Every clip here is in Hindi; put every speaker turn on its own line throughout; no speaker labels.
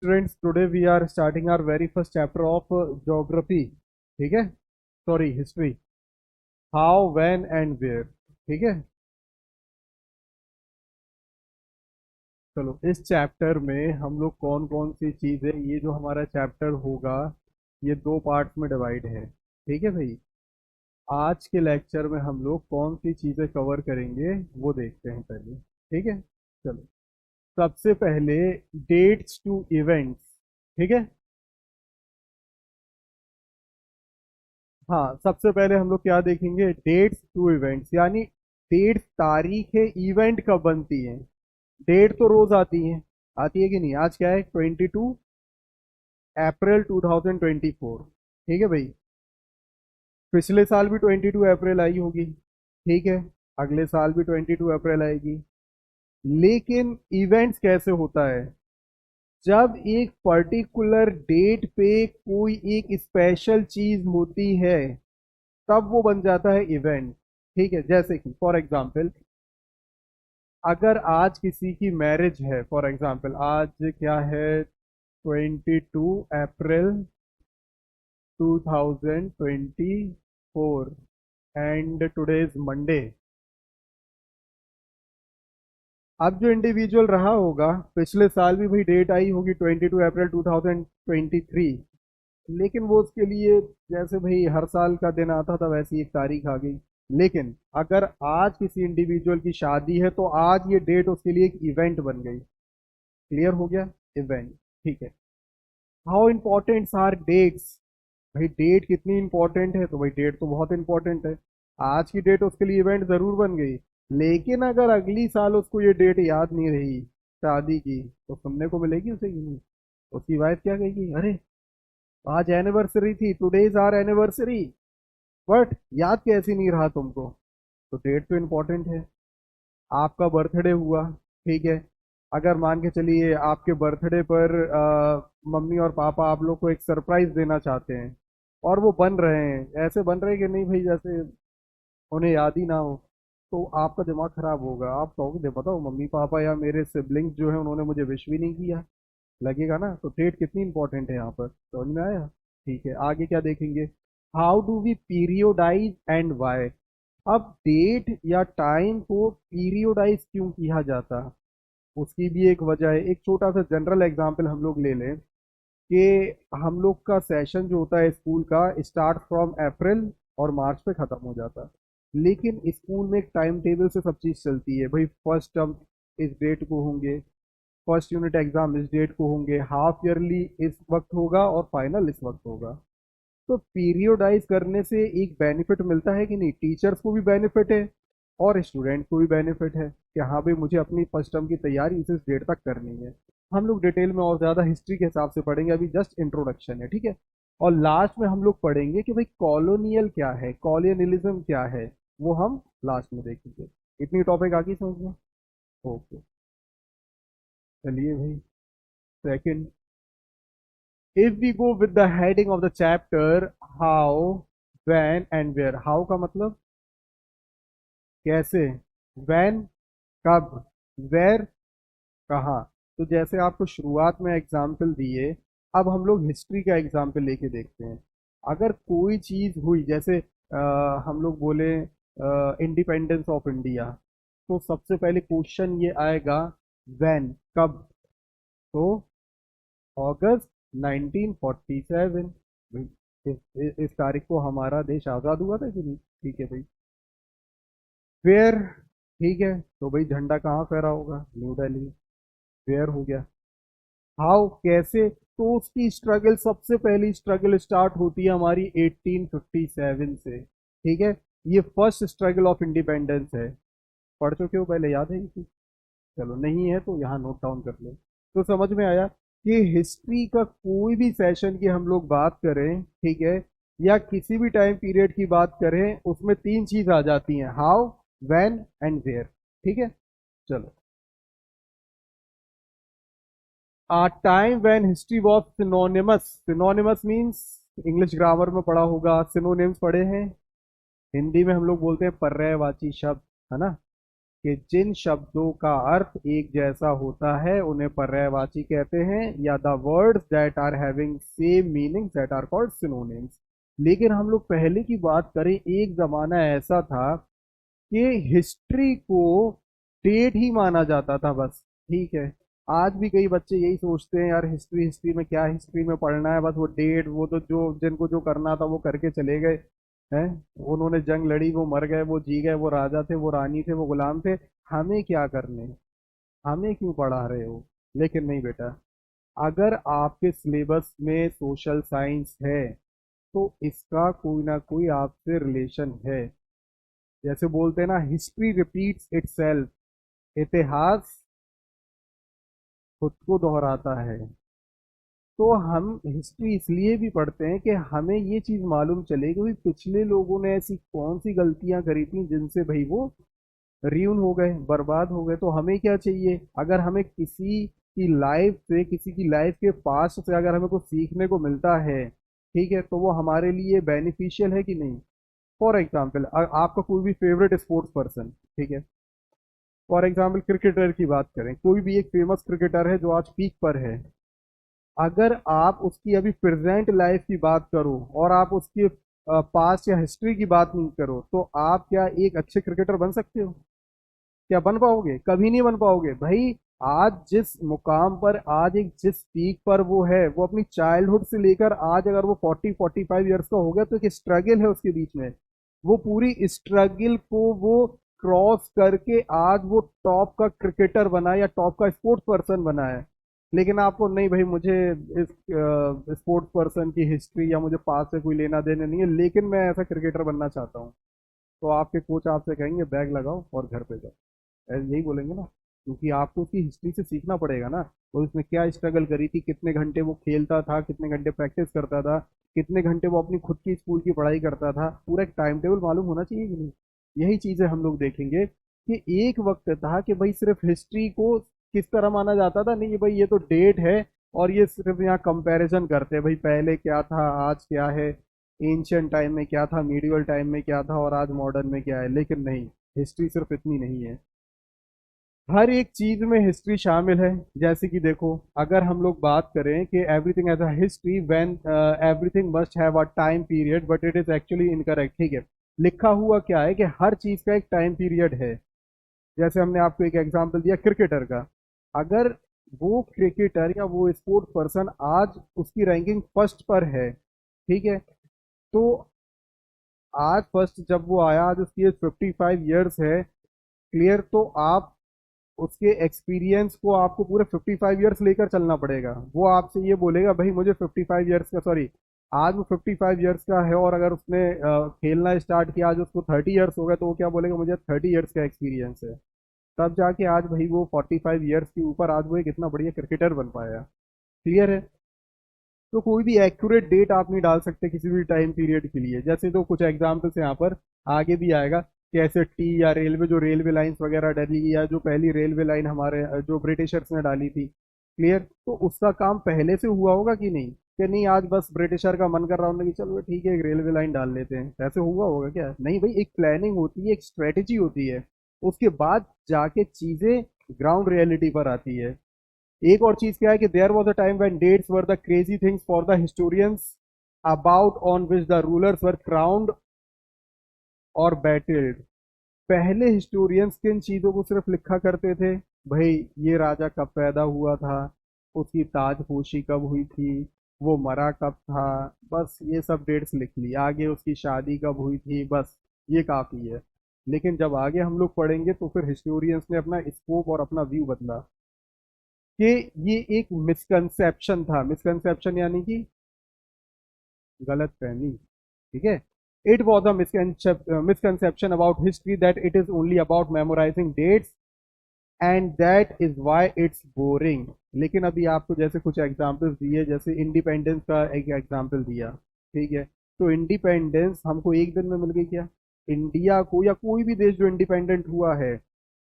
Students, today we are starting our very first chapter of geography. ठीक है, sorry history. How, when and where. ठीक है, चलो इस चैप्टर में हम लोग कौन कौन सी चीज़ें, ये जो हमारा चैप्टर होगा ये दो पार्ट्स में डिवाइड है. ठीक है भाई, आज के लेक्चर में हम लोग कौन सी चीज़ें कवर करेंगे वो देखते हैं पहले. ठीक है, चलो सबसे पहले डेट्स टू इवेंट्स. ठीक है, हाँ सबसे पहले हम लोग क्या देखेंगे, डेट्स टू इवेंट्स, यानी डेट तारीख है, इवेंट कब बनती है. डेट तो रोज आती है कि नहीं. आज क्या है, 22 अप्रैल 2024. ठीक है भाई, पिछले साल भी 22 अप्रैल आई होगी. ठीक है, अगले साल भी 22 अप्रैल आएगी. लेकिन इवेंट्स कैसे होता है, जब एक पर्टिकुलर डेट पे कोई एक स्पेशल चीज होती है तब वो बन जाता है इवेंट. ठीक है, जैसे कि फॉर एग्जांपल अगर आज किसी की मैरिज है, फॉर एग्जांपल आज क्या है, 22 अप्रैल 2024 एंड टुडे इज मंडे. अब जो इंडिविजुअल रहा होगा, पिछले साल भी भाई डेट आई होगी 22 अप्रैल 2023, लेकिन वो उसके लिए जैसे भाई हर साल का दिन आता था वैसी एक तारीख आ गई. लेकिन अगर आज किसी इंडिविजुअल की शादी है तो आज ये डेट उसके लिए एक इवेंट बन गई. क्लियर हो गया, इवेंट. ठीक है, हाउ इंपॉर्टेंट आर डेट्स. भाई डेट कितनी इंपॉर्टेंट है, तो भाई डेट तो बहुत इंपॉर्टेंट है. आज की डेट उसके लिए इवेंट जरूर बन गई, लेकिन अगर अगली साल उसको ये डेट याद नहीं रही शादी की तो सुनने को मिलेगी उसे कि नहीं. उसकी वाइफ क्या कहेगी, अरे आज एनिवर्सरी थी, today is our anniversary, but याद कैसे नहीं रहा तुमको. तो डेट तो इम्पोर्टेंट है. आपका बर्थडे हुआ, ठीक है, अगर मान के चलिए आपके बर्थडे पर मम्मी और पापा आप लोग को एक सरप्राइज देना चाहते हैं और वो बन रहे हैं, ऐसे बन रहे हैं कि नहीं भाई जैसे उन्हें याद ही ना हो, तो आपका दिमाग खराब होगा. आप कहोगे दे बताओ मम्मी पापा या मेरे सिबलिंग्स जो है उन्होंने मुझे विश भी नहीं किया. लगेगा ना. तो डेट कितनी इंपॉर्टेंट है यहाँ पर, समझ में आया. ठीक है, आगे क्या देखेंगे, how do we periodise and why. अब डेट या टाइम को पीरियोडाइज क्यों किया जाता, उसकी भी एक वजह है. एक छोटा सा जनरल एग्जांपल हम लोग ले लें कि हम लोग का सेशन जो होता है स्कूल का स्टार्ट फ्रॉम अप्रैल और मार्च पे ख़त्म हो जाता है. लेकिन स्कूल में एक टाइम टेबल से सब चीज़ चलती है भाई. फर्स्ट टर्म इस डेट को होंगे, फर्स्ट यूनिट एग्जाम इस डेट को होंगे, हाफ ईयरली इस वक्त होगा और फाइनल इस वक्त होगा. तो पीरियोडाइज करने से एक बेनिफिट मिलता है कि नहीं, टीचर्स को भी बेनिफिट है और स्टूडेंट को भी बेनिफिट है कि हाँ भाई मुझे अपनी फर्स्ट टर्म की तैयारी इस डेट तक करनी है. हम लोग डिटेल में और ज़्यादा हिस्ट्री के हिसाब से पढ़ेंगे, अभी जस्ट इंट्रोडक्शन है. ठीक है, और लास्ट में हम लोग पढ़ेंगे कि भाई कॉलोनियल क्या है, कॉलोनियलिज्म क्या है, वो हम लास्ट में देखेंगे. इतनी टॉपिक आगे समझ में. ओके, चलिए भाई. Second, if we go with the heading of the chapter, how, when and where. how का मतलब कैसे, when कब, where कहाँ. तो जैसे आपको शुरुआत में एग्जाम्पल दिए, अब हम लोग हिस्ट्री का एग्जाम्पल लेके देखते हैं. अगर कोई चीज़ हुई जैसे हम लोग बोले इंडिपेंडेंस ऑफ इंडिया, तो सबसे पहले क्वेश्चन ये आएगा, व्हेन कब. तो अगस्त 1947, इस तारीख को हमारा देश आज़ाद हुआ था कि नहीं. ठीक है भाई. वेयर, ठीक है, तो भाई झंडा कहाँ फहरा होगा, न्यू दिल्ली. वेयर हो गया. हाउ कैसे, तो उसकी स्ट्रगल, सबसे पहली स्ट्रगल स्टार्ट होती है हमारी 1857 से. ठीक है, ये फर्स्ट स्ट्रगल ऑफ इंडिपेंडेंस है. पढ़ चुके हो पहले, याद है इसी. चलो नहीं है तो यहाँ नोट डाउन कर लो. तो समझ में आया कि हिस्ट्री का कोई भी सेशन की हम लोग बात करें, ठीक है, या किसी भी टाइम पीरियड की बात करें, उसमें तीन चीज आ जाती हैं, हाउ, व्हेन एंड वेयर. ठीक है, चलो. A time when history was synonymous. Synonymous means, English grammar में पढ़ा होगा, सिनोनिम्स पढ़े हैं. हिंदी में हम लोग बोलते हैं पर्यायवाची शब्द, है ना. कि जिन शब्दों का अर्थ एक जैसा होता है उन्हें पर्यायवाची कहते हैं, या the words that are having same meaning that are called synonyms. लेकिन हम लोग पहले की बात करें, एक जमाना ऐसा था कि हिस्ट्री को डेट ही माना जाता था बस। ठीक है, आज भी कई बच्चे यही सोचते हैं, यार हिस्ट्री हिस्ट्री में क्या, हिस्ट्री में पढ़ना है बस वो डेट, वो तो जो जिनको जो करना था वो करके चले गए हैं। उन्होंने जंग लड़ी, वो मर गए, वो जी गए, वो राजा थे, वो रानी थे, वो गुलाम थे। हमें क्या करने, हमें क्यों पढ़ा रहे हो? लेकिन नहीं बेटा, अगर आपके सिलेबस में सोशल साइंस है तो इसका कोई ना कोई आपसे रिलेशन है। जैसे बोलते हैं ना, हिस्ट्री रिपीट्स इटसेल्फ, इतिहास खुद को दोहराता है। तो हम हिस्ट्री इसलिए भी पढ़ते हैं कि हमें ये चीज मालूम चले कि भाई पिछले लोगों ने ऐसी कौन सी गलतियां करी थी जिनसे भाई वो र्यून हो गए, बर्बाद हो गए। तो हमें क्या चाहिए, अगर हमें किसी की लाइफ से, किसी की लाइफ के पास्ट से अगर हमें कुछ सीखने को मिलता है, ठीक है, तो वो हमारे लिए बेनिफिशियल है कि नहीं। फॉर एग्जाम्पल, आपका कोई भी फेवरेट स्पोर्ट्स पर्सन, ठीक है, फॉर एग्जाम्पल क्रिकेटर की बात करें, कोई भी एक फेमस क्रिकेटर है जो आज पीक पर है। अगर आप उसकी अभी प्रेजेंट लाइफ की बात करो और आप उसके पास्ट या हिस्ट्री की बात नहीं करो, तो आप क्या एक अच्छे क्रिकेटर बन सकते हो? क्या बन पाओगे? कभी नहीं बन पाओगे भाई। आज जिस मुकाम पर, आज एक जिस पीक पर वो है, वो अपनी चाइल्डहुड से लेकर आज अगर वो 40-45 ईयर्स का हो गया, तो एक स्ट्रगल है उसके बीच में। वो पूरी स्ट्रगल को वो क्रॉस करके आज वो टॉप का क्रिकेटर बना या टॉप का स्पोर्ट्स पर्सन बना है। लेकिन आपको नहीं भाई, मुझे इस स्पोर्ट्स पर्सन की हिस्ट्री या मुझे पास से कोई लेना देना नहीं है, लेकिन मैं ऐसा क्रिकेटर बनना चाहता हूँ। तो आपके कोच आपसे कहेंगे बैग लगाओ और घर पे जाओ, ऐसे यही बोलेंगे ना, क्योंकि आपको उसकी हिस्ट्री से सीखना पड़ेगा ना। और उसने क्या स्ट्रगल करी थी, कितने घंटे वो खेलता था, कितने घंटे प्रैक्टिस करता था, कितने घंटे वो अपनी खुद की स्कूल की पढ़ाई करता था, पूरा एक टाइम टेबल मालूम होना चाहिए कि नहीं। यही चीजें हम लोग देखेंगे कि एक वक्त था कि भाई सिर्फ हिस्ट्री को किस तरह माना जाता था, नहीं कि भाई ये तो डेट है और ये सिर्फ यहाँ कंपैरिजन करते हैं, भाई पहले क्या था आज क्या है, एंशियंट टाइम में क्या था, मीडिवल टाइम में क्या था, और आज मॉडर्न में क्या है। लेकिन नहीं, हिस्ट्री सिर्फ इतनी नहीं है, हर एक चीज में हिस्ट्री शामिल है। जैसे कि देखो, अगर हम लोग बात करें कि everything has a history when everything must have a time period, but it is actually incorrect. ठीक है, लिखा हुआ क्या है कि हर चीज का एक टाइम पीरियड है। जैसे हमने आपको एक एग्जांपल दिया क्रिकेटर का, अगर वो क्रिकेटर या वो स्पोर्ट्स पर्सन आज उसकी रैंकिंग फर्स्ट पर है, ठीक है, तो आज फर्स्ट जब वो आया, आज उसकी एज 55 ईयर्स है, क्लियर, तो आप उसके एक्सपीरियंस को आपको पूरे 55 ईयर्स लेकर चलना पड़ेगा। वो आपसे ये बोलेगा भाई मुझे 55 ईयर्स का, सॉरी, आज वो 55 ईयर्स का है और अगर उसने खेलना स्टार्ट किया, आज उसको 30 ईयर्स हो गए, तो वो क्या बोलेगा, मुझे 30 ईयर्स का एक्सपीरियंस है। तब जाके आज भाई वो 45 ईयर्स के ऊपर आज वो एक इतना बढ़िया क्रिकेटर बन पाया। क्लियर है? तो कोई भी एक्यूरेट डेट आप नहीं डाल सकते किसी भी टाइम पीरियड के लिए। जैसे तो कुछ एग्जाम्पल्स यहाँ पर आगे भी आएगा, कैसे टी या रेलवे, जो रेलवे लाइंस वगैरह डली, या जो पहली रेलवे लाइन हमारे जो ब्रिटिशर्स ने डाली थी, क्लियर, तो उसका काम पहले से हुआ होगा कि नहीं, कि नहीं आज बस ब्रिटिशर का मन कर रहा होगा कि चलो ठीक है एक रेलवे लाइन डाल लेते हैं, ऐसे हुआ होगा क्या? नहीं भाई, एक प्लानिंग होती है, एक स्ट्रेटेजी होती है, उसके बाद जाके चीजें ग्राउंड रियलिटी पर आती है। एक और चीज क्या है कि there was a time when dates were the crazy things for the historians about on which the rulers were crowned और बैटल्ड। पहले हिस्टोरियंस किन चीजों को सिर्फ लिखा करते थे, भाई ये राजा कब पैदा हुआ था, उसकी ताजपोशी कब हुई थी, वो मरा कब था, बस ये सब डेट्स लिख ली, आगे उसकी शादी कब हुई थी, बस ये काफी है। लेकिन जब आगे हम लोग पढ़ेंगे तो फिर हिस्टोरियंस ने अपना स्कोप और अपना व्यू बदला, कि ये एक मिसकंसेप्शन था। मिसकंसेप्शन यानी कि गलत फहमी, ठीक है। It was a misconception about history that it is only about memorising dates and that is why it's boring. लेकिन अभी आपको जैसे कुछ एग्जाम्पल्स दिए, जैसे इंडिपेंडेंस का एक एग्जाम्पल दिया, ठीक है, तो इंडिपेंडेंस हमको एक दिन में मिल गई क्या? इंडिया को या कोई भी देश जो इंडिपेंडेंट हुआ है,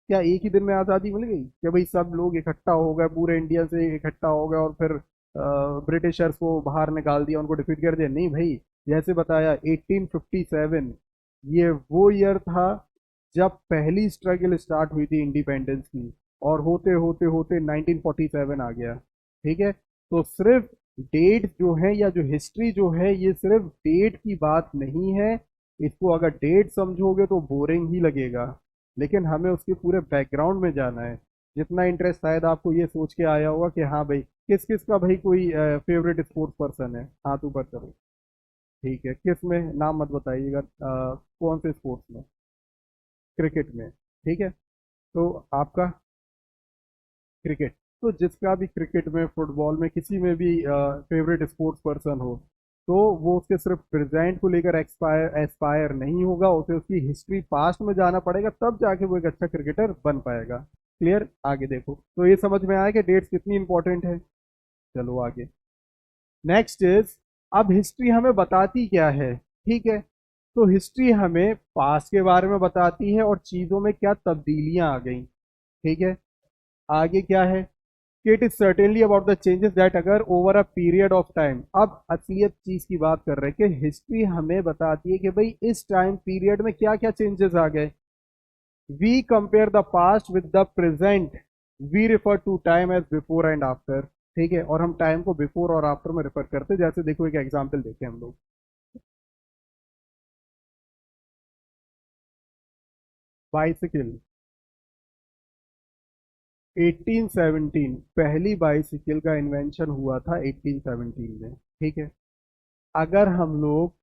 क्या एक ही दिन में आज़ादी मिल गई? क्या भाई सब लोग इकट्ठा हो गए, पूरे इंडिया से इकट्ठा हो गए और फिर ब्रिटिशर्स को बाहर निकाल दिया, उनको डिफीट कर दिया? नहीं भाई, जैसे बताया 1857, ये वो ईयर था जब पहली स्ट्रगल स्टार्ट हुई थी इंडिपेंडेंस की, और होते होते होते 1947 आ गया। ठीक है, तो सिर्फ डेट जो है या जो हिस्ट्री जो है, ये सिर्फ डेट की बात नहीं है। इसको अगर डेट समझोगे तो बोरिंग ही लगेगा, लेकिन हमें उसके पूरे बैकग्राउंड में जाना है। जितना इंटरेस्ट शायद आपको ये सोच के आया होगा कि हाँ भाई, किस किस का भाई कोई फेवरेट स्पोर्ट्स पर्सन है, हाथ ऊपर करो। ठीक है, किस में, नाम मत बताइएगा, कौन से स्पोर्ट्स में? क्रिकेट में, ठीक है। तो आपका क्रिकेट, तो जिसका भी क्रिकेट में, फुटबॉल में, किसी में भी फेवरेट स्पोर्ट्स पर्सन हो, तो वो उसके सिर्फ प्रेजेंट को लेकर एक्सपायर एस्पायर नहीं होगा, उसे उसकी हिस्ट्री पास्ट में जाना पड़ेगा, तब जाके वो एक अच्छा क्रिकेटर बन पाएगा। क्लियर? आगे देखो, तो ये समझ में आया कि डेट्स कितनी इंपॉर्टेंट है। चलो आगे, नेक्स्ट इज, अब हिस्ट्री हमें बताती क्या है? ठीक है, तो हिस्ट्री हमें पास्ट के बारे में बताती है और चीजों में क्या तब्दीलियां आ गई। ठीक है, आगे क्या है? It is certainly about the changes that occur over a period of time. अब असलियत चीज की बात कर रहे हैं कि हिस्ट्री हमें बताती है कि भाई इस टाइम पीरियड में क्या क्या चेंजेस आ गए। We compare the past with the present, we refer to time as before and after. ठीक है, और हम टाइम को बिफोर और आफ्टर में रेफर करते हैं। जैसे देखो, एक एग्जांपल देखें हम लोग। बाइसिकल, 1817, पहली बाइसिकल का इन्वेंशन हुआ था 1817 में। ठीक है, अगर हम लोग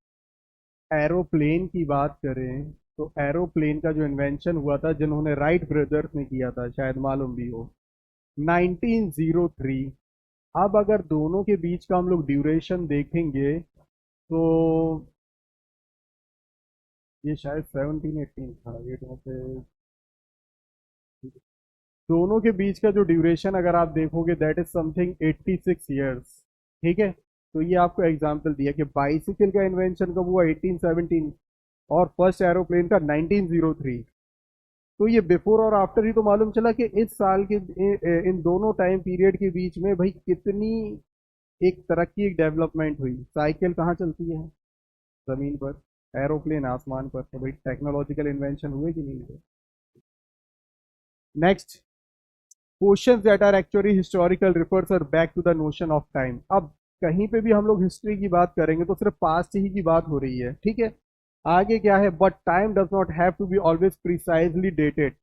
एरोप्लेन की बात करें, तो एरोप्लेन का जो इन्वेंशन हुआ था, जिन्होंने राइट ब्रदर्स ने किया था, शायद मालूम भी हो, 1903। अब अगर दोनों के बीच का हम लोग ड्यूरेशन देखेंगे, तो ये शायद 1718 था, ये में से दोनों के बीच का जो ड्यूरेशन अगर आप देखोगे, दैट इज समथिंग 86 ईयर्स। ठीक है, तो ये आपको एग्जांपल दिया कि बाइसिकल का इन्वेंशन कब हुआ, 1817, और फर्स्ट एरोप्लेन का 1903। तो ये बिफोर और आफ्टर ही तो मालूम चला कि इस साल के इन दोनों टाइम पीरियड के बीच में भाई कितनी एक तरक्की, एक डेवलपमेंट हुई। साइकिल कहाँ चलती है? जमीन पर। एरोप्लेन आसमान पर। तो भाई टेक्नोलॉजिकल इन्वेंशन हुए कि नहीं हुए? Next, questions that are actually historical refers are back to the notion of time. अब कहीं पे भी हम लोग हिस्ट्री की बात करेंगे तो सिर्फ पास्ट ही की बात हो रही है। ठीक है, आगे क्या है? But time does not have to be always precisely dated.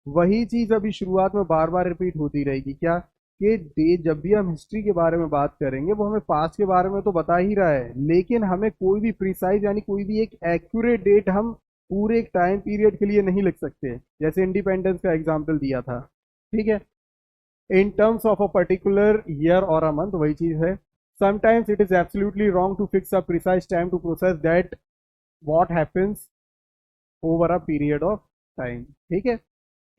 वही चीज अभी शुरुआत में बार बार रिपीट होती रहेगी, क्या? कि डे, जब भी हम हिस्ट्री के बारे में बात करेंगे, वो हमें पास्ट के बारे में तो बता ही रहा है, लेकिन हमें कोई भी प्रिसाइज यानी कोई भी एक एक्यूरेट डेट हम पूरे एक टाइम पीरियड के लिए नहीं लिख सकते। जैसे इंडिपेंडेंस का एग्जाम्पल दिया था। ठीक है, in terms of a particular year और अ मंथ, वही चीज है। Sometimes it is absolutely wrong to fix a precise time to process that what happens over a period of time. ठीक है,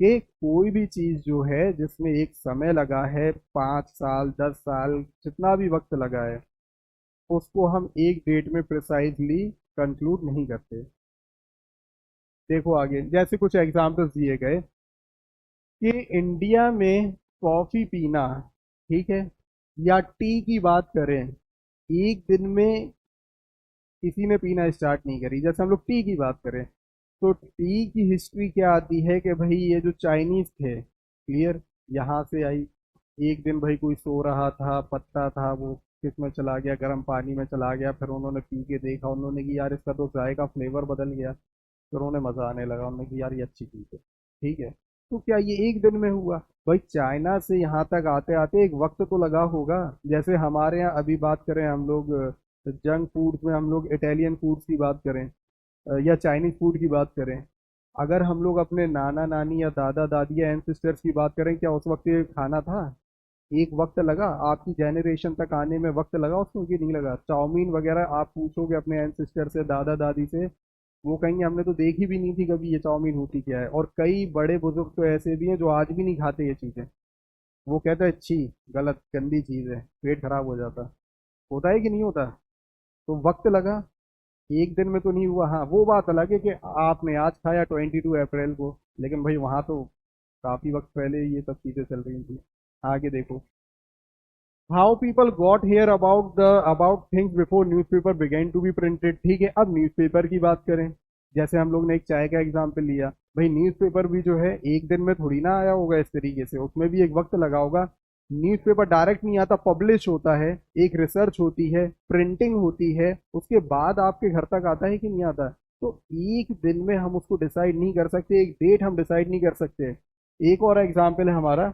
कि कोई भी चीज जो है जिसमें एक समय लगा है, 5 साल, 10 साल, जितना भी वक्त लगा है, उसको हम एक डेट में प्रिसाइजली कंक्लूड नहीं करते। देखो आगे, जैसे कुछ एग्जांपल्स दिए गए कि इंडिया में कॉफी पीना, ठीक है, या टी की बात करें, एक दिन में किसी ने पीना स्टार्ट नहीं करी। जैसे हम लोग टी की बात करें, तो टी की हिस्ट्री क्या आती है कि भाई ये जो चाइनीज थे, क्लियर, यहाँ से आई। एक दिन भाई कोई सो रहा था, पत्ता था वो किस में चला गया, गर्म पानी में चला गया, फिर उन्होंने पी के देखा, उन्होंने कि यार इसका तो जायका फ्लेवर बदल गया, फिर उन्हें मजा आने लगा, उन्होंने कि यार ये अच्छी चीज है। ठीक है, तो क्या ये एक दिन में हुआ? भाई चाइना से यहाँ तक आते आते एक वक्त तो लगा होगा। जैसे हमारे यहाँ अभी बात करें हम लोग, जंक फूड्स में हम लोग इटालियन फूड्स की बात करें, या चाइनीज फूड की बात करें, अगर हम लोग अपने नाना नानी या दादा दादी या एंसिस्टर्स की बात करें, क्या उस वक्त ये खाना था? एक वक्त लगा, आपकी जनरेशन तक आने में वक्त लगा उसको कि नहीं लगा? चाउमीन वगैरह आप पूछोगे अपने एंसिस्टर से, दादा दादी से, वो कहेंगे हमने तो देखी भी नहीं थी कभी ये चाउमीन होती क्या है। और कई बड़े बुजुर्ग तो ऐसे भी हैं जो आज भी नहीं खाते ये चीज़ें। वो कहते हैं अच्छी, गलत, गंदी चीज़ है, पेट खराब हो जाता। होता है कि नहीं होता? तो वक्त लगा, एक दिन में तो नहीं हुआ। हाँ, वो बात अलग है कि आपने आज खाया 22 अप्रैल को, लेकिन भाई वहाँ तो काफ़ी वक्त पहले ये सब चीज़ें चल रही थी। आगे देखो, how people got hear about things before newspaper began to be printed. ठीक है, अब न्यूज़पेपर की बात करें, जैसे हम लोग ने एक चाय का एग्जाम्पल लिया, भाई न्यूज़पेपर भी जो है एक दिन में थोड़ी ना आया होगा इस तरीके से, उसमें भी एक वक्त लगा होगा। न्यूज़पेपर डायरेक्ट नहीं आता, पब्लिश होता है, एक रिसर्च होती है, प्रिंटिंग होती है, उसके बाद आपके घर तक आता है कि नहीं आता। तो एक दिन में हम उसको डिसाइड नहीं कर सकते, एक डेट हम डिसाइड नहीं कर सकते। एक और एग्जाम्पल है हमारा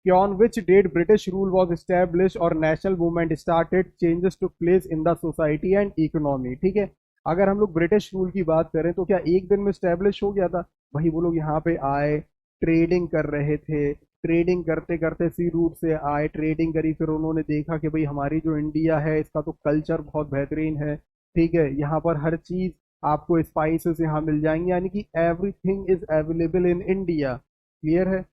कि on which date British rule was established और national movement started, changes took place in the society and economy. ठीक है, अगर हम लोग ब्रिटिश रूल की बात करें तो क्या एक दिन में स्टैब्लिश हो गया था? भाई वो लोग यहाँ पे आए, ट्रेडिंग कर रहे थे, ट्रेडिंग करते करते सी रूट से आए, ट्रेडिंग करी, फिर उन्होंने देखा कि भाई हमारी जो इंडिया है इसका तो कल्चर बहुत बेहतरीन है, ठीक है, यहाँ पर हर चीज आपको स्पाइसेस यहाँ मिल जाएंगी, यानी कि everything is available in India. Clear है?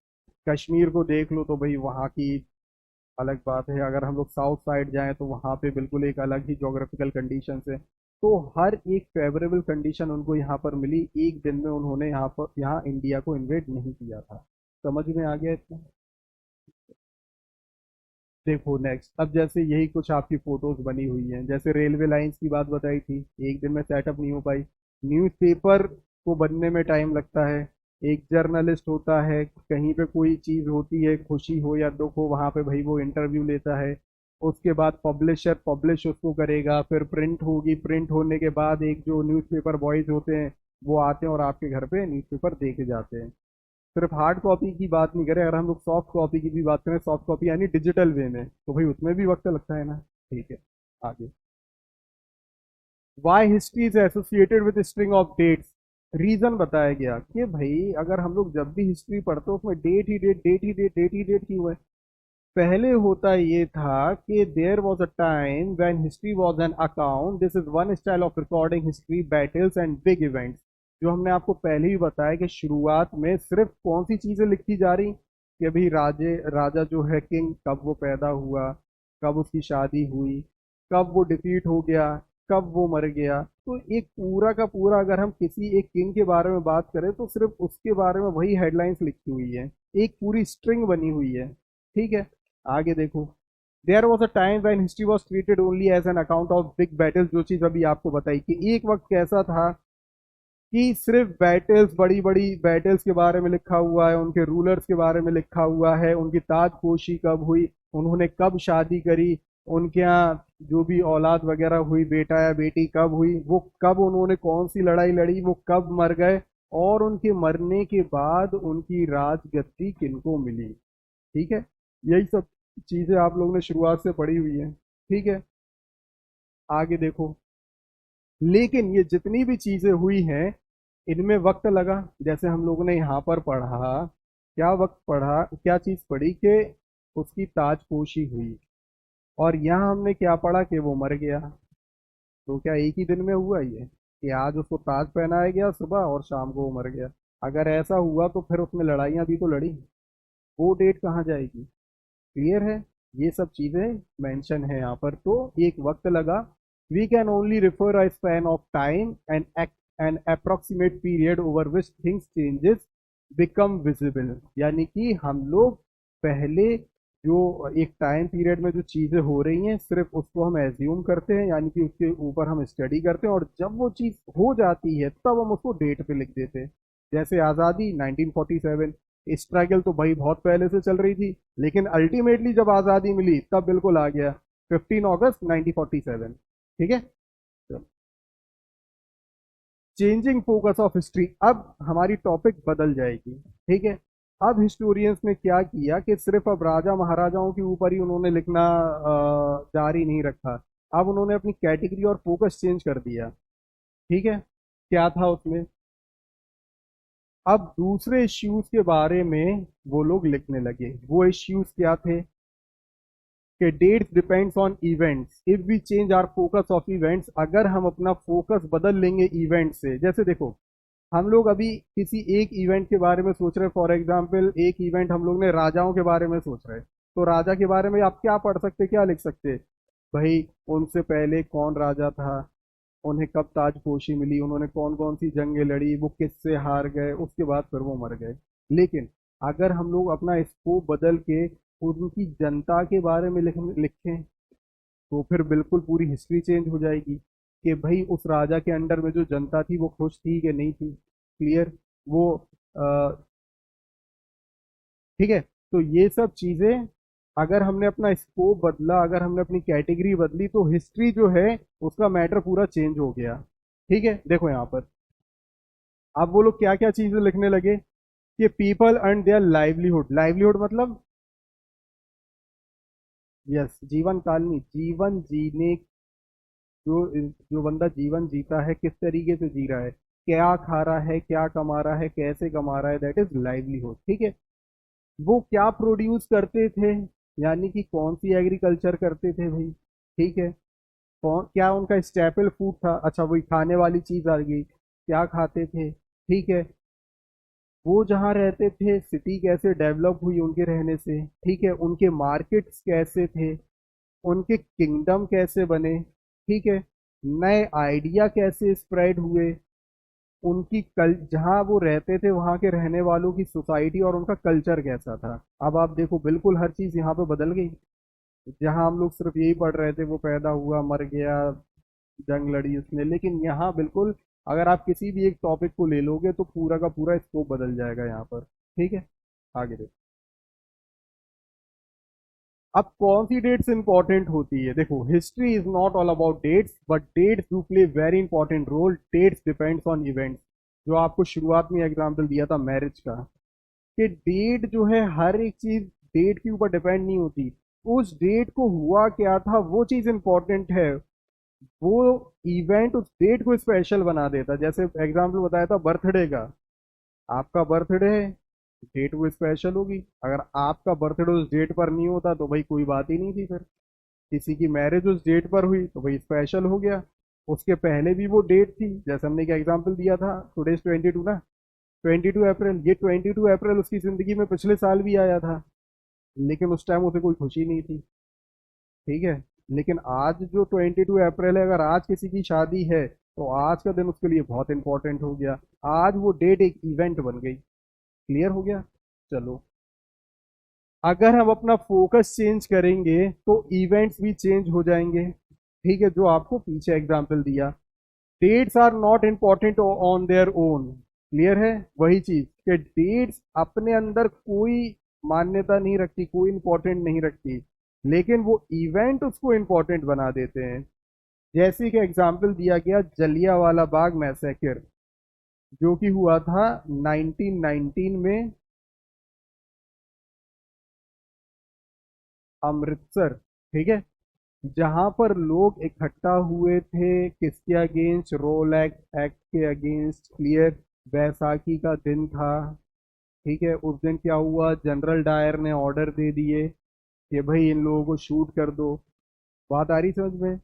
कश्मीर को देख लो तो भाई वहाँ की अलग बात है, अगर हम लोग साउथ साइड जाएं तो वहाँ पे बिल्कुल एक अलग ही जोग्राफिकल कंडीशन है। तो हर एक फेवरेबल कंडीशन उनको यहाँ पर मिली, एक दिन में उन्होंने यहाँ पर यहाँ इंडिया को इन्वेड नहीं किया था। समझ में आ गया इतना? देखो नेक्स्ट, अब जैसे यही कुछ आपकी फोटोज बनी हुई हैं, जैसे रेलवे लाइंस की बात बताई थी, एक दिन में सेटअप नहीं हो पाई। न्यूज़पेपर को बनने में टाइम लगता है, एक जर्नलिस्ट होता है, कहीं पे कोई चीज़ होती है, खुशी हो या दुख हो, वहाँ पे भाई वो इंटरव्यू लेता है, उसके बाद पब्लिशर पब्लिश उसको करेगा, फिर प्रिंट होगी, प्रिंट होने के बाद एक जो न्यूज़पेपर बॉयज होते हैं वो आते हैं और आपके घर पे न्यूज़पेपर दे के जाते हैं। सिर्फ हार्ड कॉपी की बात नहीं करें, अगर हम लोग सॉफ्ट कॉपी की भी बात करें, सॉफ्ट कॉपी यानी डिजिटल वे में, तो भाई उसमें भी वक्त लगता है ना। ठीक है, आगे। Why history is associated with string of dates. Reason बताया गया कि भाई अगर हम लोग जब भी हिस्ट्री पढ़ते हो उसमें डेट ही डेट, डेट ही डेट, डेट ही डेट क्यों है? पहले होता ये था कि there was a time when history was an account, this is one style of recording history, battles and big events. जो हमने आपको पहले ही बताया कि शुरुआत में सिर्फ कौन सी चीजें लिखी जा रही कि भाई राजे राजा जो है किंग, कब वो पैदा हुआ, कब उसकी शादी हुई, कब वो डिफीट हो गया, कब वो मर गया। तो एक पूरा का पूरा अगर हम किसी एक किंग के बारे में बात करें तो सिर्फ उसके बारे में वही हेडलाइंस लिखी हुई है, एक पूरी स्ट्रिंग बनी हुई है। ठीक है, आगे देखो। There was a time when history was treated only as an account of big battles, जो चीज अभी आपको बताई कि एक वक्त कैसा था कि सिर्फ बैटल्स, बड़ी बड़ी बैटल्स के बारे में लिखा हुआ है, उनके रूलर्स के बारे में लिखा हुआ है, उनकी ताजपोशी कब हुई, उन्होंने कब शादी करी, उनके यहाँ जो भी औलाद वगैरह हुई, बेटा या बेटी कब हुई, वो कब उन्होंने कौन सी लड़ाई लड़ी, वो कब मर गए, और उनके मरने के बाद उनकी राजगद्दी किनको मिली। ठीक है, यही सब चीजें आप लोगों ने शुरुआत से पढ़ी हुई है। ठीक है, आगे देखो। लेकिन ये जितनी भी चीजें हुई हैं इनमें वक्त लगा, जैसे हम लोगों ने यहाँ पर पढ़ा, क्या वक्त पढ़ा, क्या चीज पढ़ी कि उसकी ताजपोशी हुई, और यहाँ हमने क्या पढ़ा कि वो मर गया। तो क्या एक ही दिन में हुआ ये कि आज उसको ताज पहनाया गया सुबह और शाम को वो मर गया? अगर ऐसा हुआ तो फिर उसमें लड़ाइयाँ भी तो लड़ी, वो डेट कहाँ जाएगी? क्लियर है? ये सब चीजें मेंशन है यहाँ पर, तो एक वक्त लगा। We can only refer a span of time and an approximate period over which things changes become visible, यानी कि हम लोग पहले जो एक टाइम पीरियड में जो चीजें हो रही हैं सिर्फ उसको हम एज्यूम करते हैं, यानी कि उसके ऊपर हम स्टडी करते हैं, और जब वो चीज हो जाती है तब हम उसको डेट पे लिख देते हैं। जैसे आज़ादी 1947, स्ट्रगल तो भाई बहुत पहले से चल रही थी, लेकिन अल्टीमेटली जब आज़ादी मिली तब बिल्कुल आ गया 15 अगस्त 1947। ठीक है, चेंजिंग फोकस ऑफ हिस्ट्री, अब हमारी टॉपिक बदल जाएगी। ठीक है, अब हिस्टोरियंस ने क्या किया कि सिर्फ अब राजा महाराजाओं के ऊपर ही उन्होंने लिखना जारी नहीं रखा, अब उन्होंने अपनी कैटेगरी और फोकस चेंज कर दिया। ठीक है, क्या था उसमें? अब दूसरे इश्यूज के बारे में वो लोग लिखने लगे। वो इश्यूज क्या थे कि dates depends on events, if we change our focus of events, अगर हम अपना फोकस बदल लेंगे इवेंट से। जैसे देखो, हम लोग अभी किसी एक इवेंट के बारे में सोच रहे हैं, फॉर एग्जांपल एक इवेंट हम लोग ने राजाओं के बारे में सोच रहे हैं, तो राजा के बारे में आप क्या पढ़ सकते, क्या लिख सकते? भाई उनसे पहले कौन राजा था, उन्हें कब ताजपोशी मिली, उन्होंने कौन कौन सी जंगें लड़ी, वो किससे हार गए, उसके बाद फिर वो मर गए। लेकिन अगर हम लोग अपना स्कोप बदल के उनकी जनता के बारे में लिखें तो फिर बिल्कुल पूरी हिस्ट्री चेंज हो जाएगी। कि भाई उस राजा के अंडर में जो जनता थी वो खुश थी कि नहीं थी। क्लियर। वो ठीक है। तो ये सब चीजें, अगर हमने अपना स्कोप बदला, अगर हमने अपनी कैटेगरी बदली, तो हिस्ट्री जो है उसका मैटर पूरा चेंज हो गया। ठीक है, देखो यहाँ पर आप वो लोग क्या क्या चीजें लिखने लगे कि people earn their livelihood. Livelihood मतलब यस, जीवन काल नहीं, जीवन जीने, जो जो बंदा जीवन जीता है किस तरीके से जी रहा है, क्या खा रहा है, क्या कमा रहा है, कैसे कमा रहा है, दैट इज लाइवलीहुड। ठीक है। वो क्या प्रोड्यूस करते थे, यानी कि कौन सी एग्रीकल्चर करते थे भाई। ठीक है। कौन क्या उनका स्टेपल फूड था, अच्छा वही खाने वाली चीज आ गई, क्या खाते थे। ठीक है। वो जहाँ रहते थे सिटी कैसे डेवलप हुई उनके रहने से। ठीक है। उनके मार्केट्स कैसे थे, उनके किंगडम कैसे बने। ठीक है। नए आइडिया कैसे स्प्रेड हुए, उनकी कल जहाँ वो रहते थे वहाँ के रहने वालों की सोसाइटी और उनका कल्चर कैसा था। अब आप देखो बिल्कुल हर चीज़ यहाँ पे बदल गई। जहाँ हम लोग सिर्फ यही पढ़ रहे थे वो पैदा हुआ मर गया, जंग लड़ी उसने, लेकिन यहाँ बिल्कुल अगर आप किसी भी एक टॉपिक को ले लोगे तो पूरा का पूरा स्कोप बदल जाएगा यहाँ पर। ठीक है। आगे देखो। अब कौन सी डेट्स इंपॉर्टेंट होती है, देखो history is not all about dates but dates do play very important role. Dates depends on events. जो आपको शुरुआत में एग्जांपल दिया था मैरिज का, कि डेट जो है हर एक चीज डेट के ऊपर डिपेंड नहीं होती। उस डेट को हुआ क्या था वो चीज इंपॉर्टेंट है। वो इवेंट उस डेट को स्पेशल बना देता। जैसे एग्जांपल बताया था बर्थडे का, आपका बर्थडे है, डेट वो स्पेशल होगी। अगर आपका बर्थडे उस डेट पर नहीं होता तो भाई कोई बात ही नहीं थी फिर। किसी की मैरिज उस डेट पर हुई तो भाई स्पेशल हो गया। उसके पहले भी वो डेट थी, जैसे हमने क्या एग्जांपल दिया था, टुडेज 22 ना, 22 अप्रैल, ये 22 अप्रैल उसकी जिंदगी में पिछले साल भी आया था, लेकिन उस टाइम उसे कोई खुशी नहीं थी। ठीक है। लेकिन आज जो 22 अप्रैल है, अगर आज किसी की शादी है तो आज का दिन उसके लिए बहुत इंपॉर्टेंट हो गया। आज वो डेट एक इवेंट बन गई। क्लियर हो गया। चलो, अगर हम अपना फोकस चेंज करेंगे तो इवेंट्स भी चेंज हो जाएंगे। ठीक है। जो आपको पीछे एग्जांपल दिया, dates are not important on their own. Clear है। वही चीज कि डेट्स अपने अंदर कोई मान्यता नहीं रखती, कोई इंपॉर्टेंट नहीं रखती, लेकिन वो इवेंट उसको इंपॉर्टेंट बना देते हैं। जैसे कि एग्जांपल दिया गया जलियांवाला बाग मैसेकर, जो कि हुआ था 1919 में, अमृतसर। ठीक है। जहां पर लोग इकट्ठा हुए थे किसके अगेंस्ट, रोल एक्ट एक्ट के अगेंस्ट। क्लियर। बैसाखी का दिन था। ठीक है। उस दिन क्या हुआ, जनरल डायर ने ऑर्डर दे दिए कि भाई इन लोगों को शूट कर दो। बात आ रही समझ में।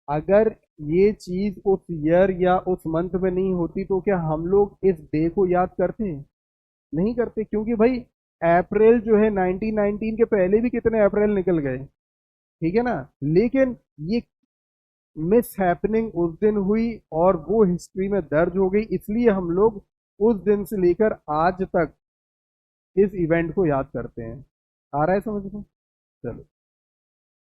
अगर ये चीज उस ईयर या उस मंथ में नहीं होती तो क्या हम लोग इस डे को याद करते? नहीं करते, क्योंकि भाई अप्रैल जो है 1919 के पहले भी कितने अप्रैल निकल गए। ठीक है ना। लेकिन ये मिस हैपनिंग उस दिन हुई और वो हिस्ट्री में दर्ज हो गई, इसलिए हम लोग उस दिन से लेकर आज तक इस इवेंट को याद करते हैं। आ रहा है समझ में। चलो,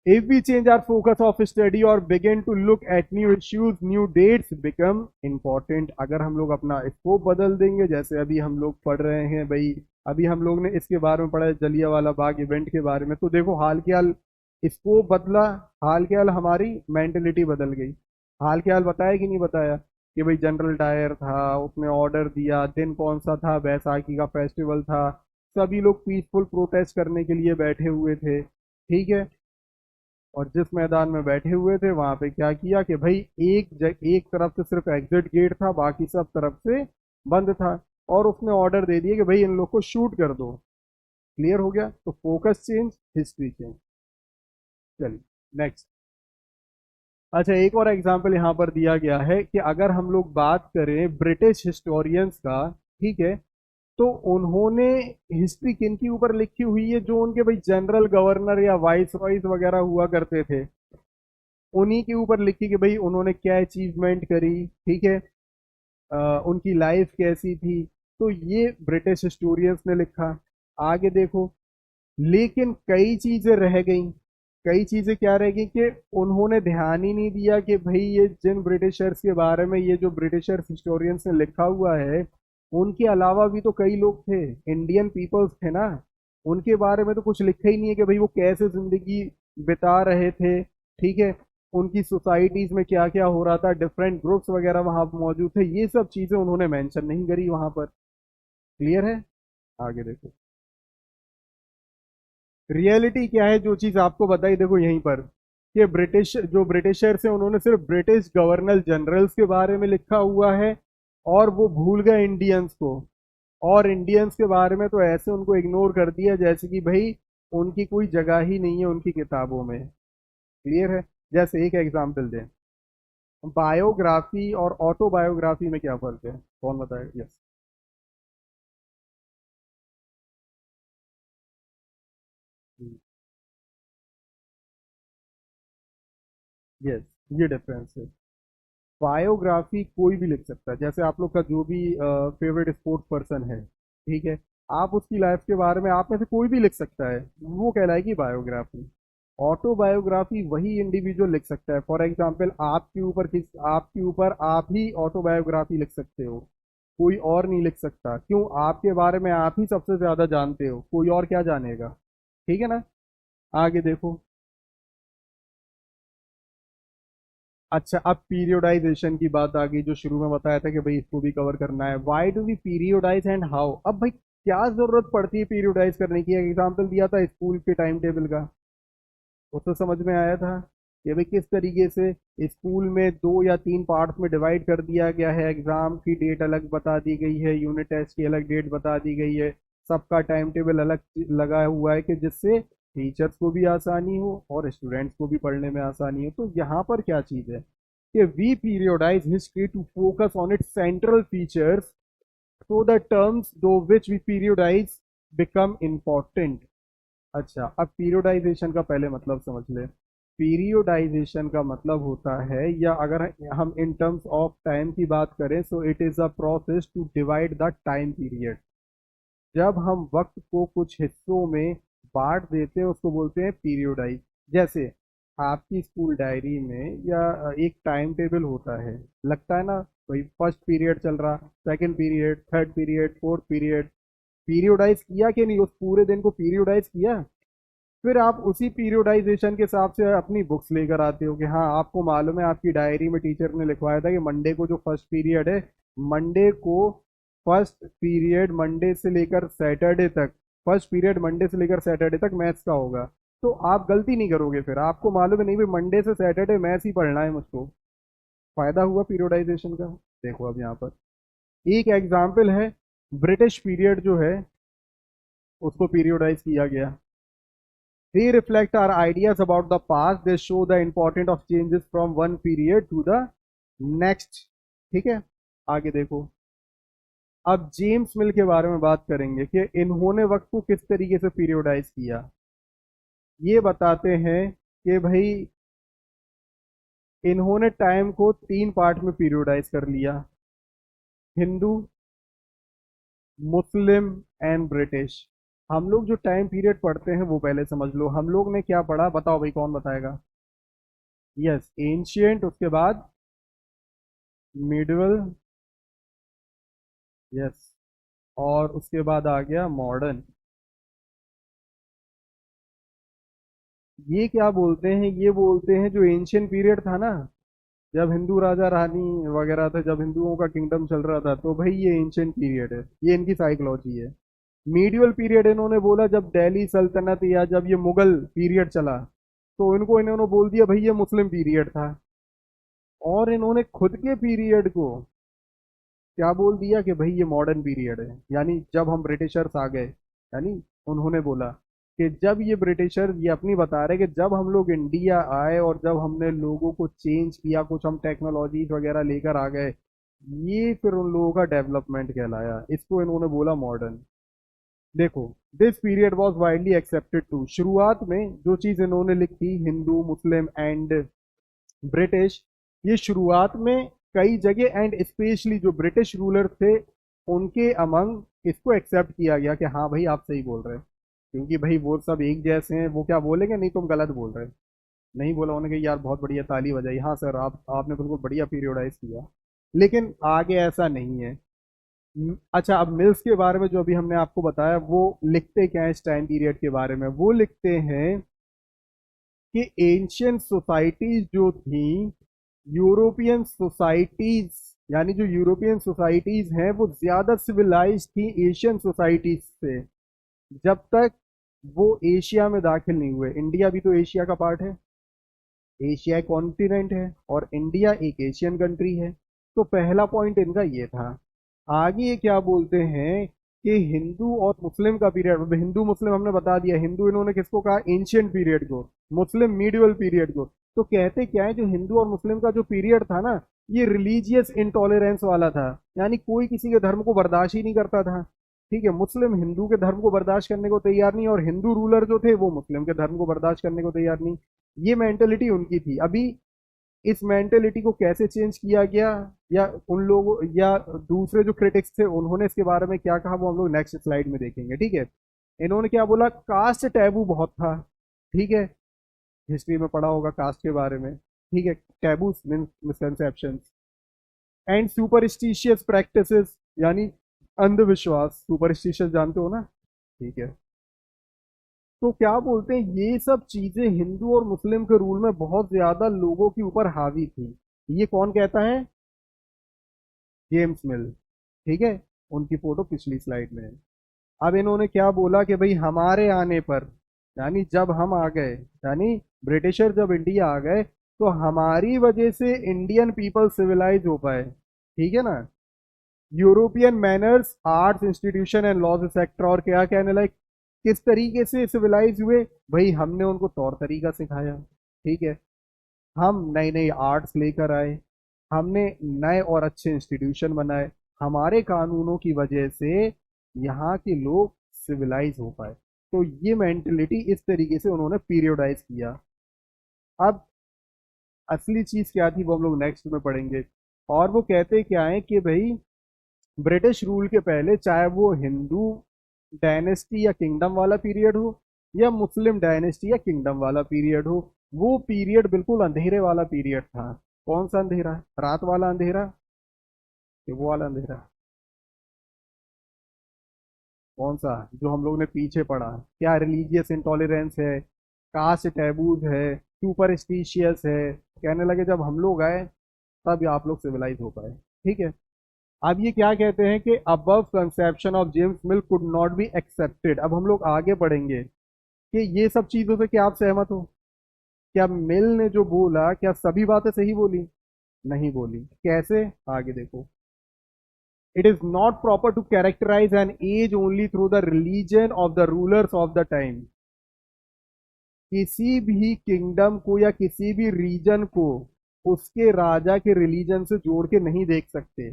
if we change our focus of study or begin to look at new issues, new dates become important। अगर हम लोग अपना स्कोप बदल देंगे, जैसे अभी हम लोग पढ़ रहे हैं भाई, अभी हम लोग ने इसके बारे में पढ़ा है जलियांवाला बाग इवेंट के बारे में, तो देखो हाल के हाल स्कोप बदला, हाल के हाल हमारी मेंटेलिटी बदल गई। हाल के हाल बताया कि नहीं बताया कि भाई जनरल डायर था, उसने ऑर्डर दिया, दिन कौन सा था, बैसाखी का फेस्टिवल था, सभी लोग पीसफुल प्रोटेस्ट करने के लिए बैठे हुए थे। ठीक है। और जिस मैदान में बैठे हुए थे वहां पे क्या किया कि भाई एक तरफ से सिर्फ एग्जिट गेट था, बाकी सब तरफ से बंद था, और उसने ऑर्डर दे दिया कि भाई इन लोग को शूट कर दो। क्लियर हो गया। तो फोकस चेंज, हिस्ट्री चेंज। चलिए नेक्स्ट। अच्छा, एक और एग्जांपल यहाँ पर दिया गया है कि अगर हम लोग बात करें ब्रिटिश हिस्टोरियंस का, ठीक है, तो उन्होंने हिस्ट्री किन के ऊपर लिखी हुई है, जो उनके भाई जनरल गवर्नर या वाइस रॉइस वगैरह हुआ करते थे, उन्हीं के ऊपर लिखी कि भाई उन्होंने क्या अचीवमेंट करी। ठीक है। उनकी लाइफ कैसी थी, तो ये ब्रिटिश हिस्टोरियंस ने लिखा। आगे देखो, लेकिन कई चीजें रह गई। कई चीजें क्या रहेगी कि उन्होंने ध्यान ही नहीं दिया कि भाई ये जिन ब्रिटिशर्स के बारे में ये जो ब्रिटिशर्स हिस्टोरियंस ने लिखा हुआ है, उनके अलावा भी तो कई लोग थे, इंडियन पीपल्स थे ना। उनके बारे में तो कुछ लिखा ही नहीं है कि भाई वो कैसे जिंदगी बिता रहे थे। ठीक है, उनकी सोसाइटीज में क्या क्या हो रहा था, डिफरेंट ग्रुप्स वगैरह वहां मौजूद थे, ये सब चीजें उन्होंने मेंशन नहीं करी वहां पर। क्लियर है? आगे देखो, रियलिटी क्या है, जो चीज आपको बताई देखो यहीं पर, कि ब्रिटिश जो ब्रिटिशर्स हैं उन्होंने सिर्फ ब्रिटिश गवर्नर जनरल्स के बारे में लिखा हुआ है, और वो भूल गए इंडियंस को। और इंडियंस के बारे में तो ऐसे उनको इग्नोर कर दिया जैसे कि भाई उनकी कोई जगह ही नहीं है उनकी किताबों में। क्लियर है? जैसे एक एग्जांपल दें, बायोग्राफी और ऑटोबायोग्राफी में क्या फर्क है, कौन बताएगा? यस। यस, ये डिफरेंस है। बायोग्राफी कोई भी लिख सकता है, जैसे आप लोग का जो भी फेवरेट स्पोर्ट्स पर्सन है, ठीक है, आप उसकी लाइफ के बारे में आप में से कोई भी लिख सकता है, वो कहलाएगी बायोग्राफी। ऑटोबायोग्राफी वही इंडिविजुअल लिख सकता है। फॉर एग्जाम्पल, आपके ऊपर आप ही ऑटोबायोग्राफी लिख सकते हो, कोई और नहीं लिख सकता। क्यों? आपके बारे में आप ही सबसे ज्यादा जानते हो, कोई और क्या जानेगा। ठीक है ना? आगे देखो। अच्छा, अब पीरियोडाइजेशन की बात आ गई, जो शुरू में बताया था कि भाई इसको भी कवर करना है। Why do we periodise and how? अब भाई क्या जरूरत पड़ती है पीरियोडाइज करने की? एग्जाम्पल दिया था स्कूल के टाइम टेबल का, उससे समझ में आया था कि भाई किस तरीके से स्कूल में 2 या 3 पार्ट्स में डिवाइड कर दिया गया है, एग्जाम की डेट अलग बता दी गई है, यूनिट टेस्ट की अलग डेट बता दी गई है, सबका टाइम टेबल अलग लगा हुआ है, कि जिससे टीचर्स को भी आसानी हो और स्टूडेंट्स को भी पढ़ने में आसानी हो। तो यहाँ पर क्या चीज़ है कि we periodise history to focus on its central features, so the terms through which we periodize become important। अच्छा, अब पीरियोडाइजेशन का पहले मतलब समझ ले। पीरियोडाइजेशन का मतलब होता है, या अगर हम इन टर्म्स ऑफ टाइम की बात करें, so it is a process to divide the time period. जब हम वक्त को कुछ हिस्सों में बांट देते हैं उसको बोलते हैं पीरियोडाइज। जैसे आपकी स्कूल डायरी में या एक टाइम टेबल होता है, लगता है ना, भाई फर्स्ट पीरियड चल रहा, second period, third period, fourth period. Periodise किया कि नहीं? उस पूरे दिन को पीरियोडाइज किया। फिर आप उसी पीरियोडाइजेशन के हिसाब से अपनी बुक्स लेकर आते हो कि हाँ, आपको मालूम है आपकी डायरी में टीचर ने लिखवाया था कि मंडे को जो फर्स्ट पीरियड है, मंडे को फर्स्ट पीरियड मंडे से लेकर सैटरडे तक, फर्स्ट पीरियड मंडे से लेकर सैटरडे तक मैथ्स का होगा। तो आप गलती नहीं करोगे, फिर आपको मालूम है नहीं भाई मंडे से सैटरडे मैथ्स ही पढ़ना है मुझको। फायदा हुआ पीरियोडाइजेशन का। देखो अब यहाँ पर एक एग्जाम्पल है, ब्रिटिश पीरियड जो है उसको पीरियोडाइज किया गया। They reflect our ideas about the past. They show the importance of changes from one period to the next। ठीक है, आगे देखो। अब जेम्स मिल के बारे में बात करेंगे कि इन्होंने वक्त को किस तरीके से पीरियोडाइज किया। ये बताते हैं कि भाई इन्होंने टाइम को 3 पार्ट में पीरियोडाइज कर लिया, हिंदू, मुस्लिम एंड ब्रिटिश। हम लोग जो टाइम पीरियड पढ़ते हैं वो पहले समझ लो, हम लोग ने क्या पढ़ा, बताओ भाई, कौन बताएगा? यस, एंशियंट, उसके बाद मिडवल, यस, और उसके बाद आ गया मॉडर्न। ये क्या बोलते हैं? ये बोलते हैं जो एंशियंट पीरियड था ना, जब हिंदू राजा रानी वगैरह थे, जब हिंदुओं का किंगडम चल रहा था, तो भाई ये एंशियंट पीरियड है, ये इनकी साइकोलॉजी है। मीडियल पीरियड इन्होंने बोला जब दिल्ली सल्तनत या जब ये मुगल पीरियड चला, तो इन्होंने बोल दिया भाई ये मुस्लिम पीरियड था। और इन्होंने खुद के पीरियड को क्या बोल दिया कि भाई ये मॉडर्न पीरियड है, यानी जब हम ब्रिटिशर्स आ गए, यानी उन्होंने बोला कि जब ये ब्रिटिशर, ये अपनी बता रहे कि जब हम लोग इंडिया आए और जब हमने लोगों को चेंज किया, कुछ हम टेक्नोलॉजीज वगैरह लेकर आ गए, ये फिर उन लोगों का डेवलपमेंट कहलाया, इसको इन्होंने बोला मॉडर्न। देखो, this period was widely accepted to, शुरुआत में जो चीज इन्होंने लिखी, हिंदू, मुस्लिम एंड ब्रिटिश, ये शुरुआत में कई जगह एंड स्पेशली जो ब्रिटिश रूलर थे उनके अमंग इसको एक्सेप्ट किया गया कि हाँ भाई आप सही बोल रहे हैं। क्योंकि भाई वो सब एक जैसे हैं, वो क्या बोलेंगे, नहीं तुम गलत बोल रहे हो। नहीं बोला उन्होंने कि यार बहुत बढ़िया, ताली बजाई, हाँ सर आपने बिल्कुल बढ़िया पीरियोडाइज किया। लेकिन आगे ऐसा नहीं है। अच्छा, अब मिल्स के बारे में जो अभी हमने आपको बताया, वो लिखते क्या है इस टाइम पीरियड के बारे में, वो लिखते हैं कि एंशियंट सोसाइटीज जो थी, यूरोपियन सोसाइटीज, यानी जो यूरोपियन सोसाइटीज हैं वो ज्यादा सिविलाइज थी एशियन सोसाइटीज से, जब तक वो एशिया में दाखिल नहीं हुए। इंडिया भी तो एशिया का पार्ट है, एशिया एक कॉन्टिनेंट है और इंडिया एक एशियन कंट्री है। तो पहला पॉइंट इनका ये था। आगे ये क्या बोलते हैं कि हिंदू और मुस्लिम का पीरियड, हिंदू मुस्लिम हमने बता दिया, हिंदू इन्होंने किसको कहा, एंशियंट पीरियड को, मुस्लिम मीडिवल पीरियड को। तो कहते क्या है, जो हिंदू और मुस्लिम का जो पीरियड था ना, ये रिलीजियस इंटॉलरेंस वाला था, यानी कोई किसी के धर्म को बर्दाश्त ही नहीं करता था। ठीक है, मुस्लिम हिंदू के धर्म को बर्दाश्त करने को तैयार नहीं, और हिंदू रूलर जो थे वो मुस्लिम के धर्म को बर्दाश्त करने को तैयार नहीं। ये मेंटेलिटी उनकी थी। अभी इस मेंटेलिटी को कैसे चेंज किया गया, या उन लोगों या दूसरे जो क्रिटिक्स थे उन्होंने इसके बारे में क्या कहा, वो हम लोग नेक्स्ट स्लाइड में देखेंगे। ठीक है, इन्होंने क्या बोला, कास्ट टैबू बहुत था। ठीक है, हिस्ट्री में पढ़ा होगा कास्ट के बारे में। ठीक है, taboo means misconception and superstitious practices, यानी अंधविश्वास, सुपरस्टिशियस जानते हो ना। ठीक है, तो क्या बोलते हैं, ये सब चीजें हिंदू और मुस्लिम के रूल में बहुत ज्यादा लोगों के ऊपर हावी थी। ये कौन कहता है, जेम्स मिल। ठीक है, उनकी फोटो पिछली स्लाइड में है। अब इन्होंने क्या बोला कि भाई हमारे आने पर, यानी जब हम आ गए, यानी ब्रिटिशर जब इंडिया आ गए, तो हमारी वजह से इंडियन पीपल सिविलाइज हो पाए। ठीक है ना, European manners, arts, institution and laws sector, और क्या कहने लाइक, किस तरीके से सिविलाइज हुए, भाई हमने उनको तौर तरीका सिखाया। ठीक है, हम नई नई आर्ट्स लेकर आए, हमने नए और अच्छे इंस्टीट्यूशन बनाए, हमारे कानूनों की वजह से यहाँ के लोग सिविलाइज हो पाए। तो ये मेंटेलिटी इस तरीके से उन्होंने पीरियोडाइज किया। अब असली चीज क्या थी वो हम लोग नेक्स्ट में पढ़ेंगे। और वो कहते क्या है कि भाई ब्रिटिश रूल के पहले, चाहे वो हिंदू डायनेस्टी या किंगडम वाला पीरियड हो, या मुस्लिम डायनेस्टी या किंगडम वाला पीरियड हो, वो पीरियड बिल्कुल अंधेरे वाला पीरियड था। कौन सा अंधेरा, रात वाला अंधेरा कि वो वाला अंधेरा, कौन सा जो हम लोग ने पीछे पढ़ा, क्या रिलीजियस इंटॉलरेंस है, कास्ट टैबूज है, सुपरस्टिशियस है। कहने लगे जब हम लोग आए तब आप लोग सिविलाइज हो पाए। ठीक है, अब ये क्या कहते हैं कि above conception of James mill could not be accepted. अब हम लोग आगे पढ़ेंगे कि ये सब चीजों से क्या आप सहमत हो, क्या मिल ने जो बोला, क्या सभी बातें सही बोली, नहीं बोली, कैसे, आगे देखो। It is not proper to characterise an age only through the religion of the rulers of the time. किसी भी किंगडम को या किसी भी रीजन को उसके राजा के रिलीजन से जोड़ के नहीं देख सकते।